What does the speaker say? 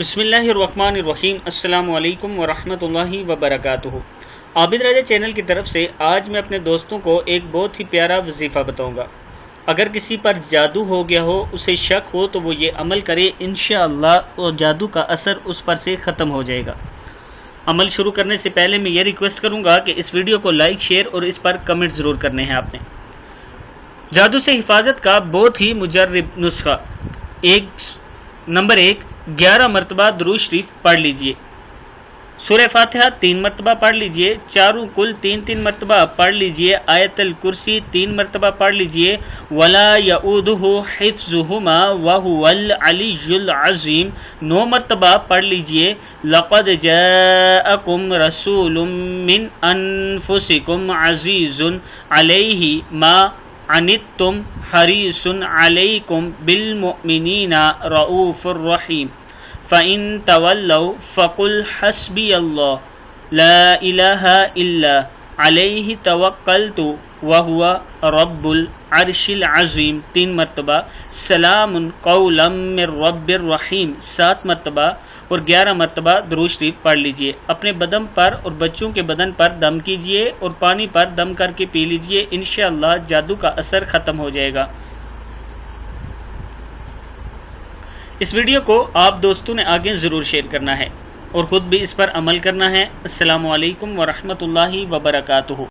بسم اللہ الرحمن الرحیم۔ السلام علیکم ورحمۃ اللہ وبرکاتہ۔ عابد راجہ چینل کی طرف سے آج میں اپنے دوستوں کو ایک بہت ہی پیارا وظیفہ بتاؤں گا۔ اگر کسی پر جادو ہو گیا ہو، اسے شک ہو، تو وہ یہ عمل کرے، انشاءاللہ وہ جادو کا اثر اس پر سے ختم ہو جائے گا۔ عمل شروع کرنے سے پہلے میں یہ ریکویسٹ کروں گا کہ اس ویڈیو کو لائک، شیئر اور اس پر کمنٹ ضرور کرنے ہیں آپ نے۔ جادو سے حفاظت کا بہت ہی مجرب نسخہ۔ نمبر 1، 11 مرتبہ درود شریف پڑھ لیجئے۔ سورہ فاتحہ 3 مرتبہ پڑھ لیجئے۔ چاروں کل 3 مرتبہ پڑھ لیجئے۔ آیت الکرسی 3 مرتبہ پڑھ لیجئے۔ ولا یعودہ حفظہما وہو العلی العظیم 9 مرتبہ پڑھ لیجئے۔ لقد جاءکم رسول من انفسکم عزیز علیہ ما عنتم حریص علیکم بالمؤمنین رؤوف الرحیم فَإِن تَوَلَّوْا فَقُلْ حَسْبِيَ اللَّهُ لَا إِلَٰهَ إِلَّا عَلَيْهِ تَوَكَّلْتُ وَهُوَ رَبُّ الْعَرْشِ الْعَظِيمِ 3 مرتبہ۔ سلام قولا من رب الرحیم 7 مرتبہ اور 11 مرتبہ درود شریف پڑھ لیجئے۔ اپنے بدن پر اور بچوں کے بدن پر دم کیجئے اور پانی پر دم کر کے پی لیجئے، انشاءاللہ جادو کا اثر ختم ہو جائے گا۔ اس ویڈیو کو آپ دوستوں نے آگے ضرور شیئر کرنا ہے اور خود بھی اس پر عمل کرنا ہے۔ السلام علیکم ورحمۃ اللہ وبرکاتہ۔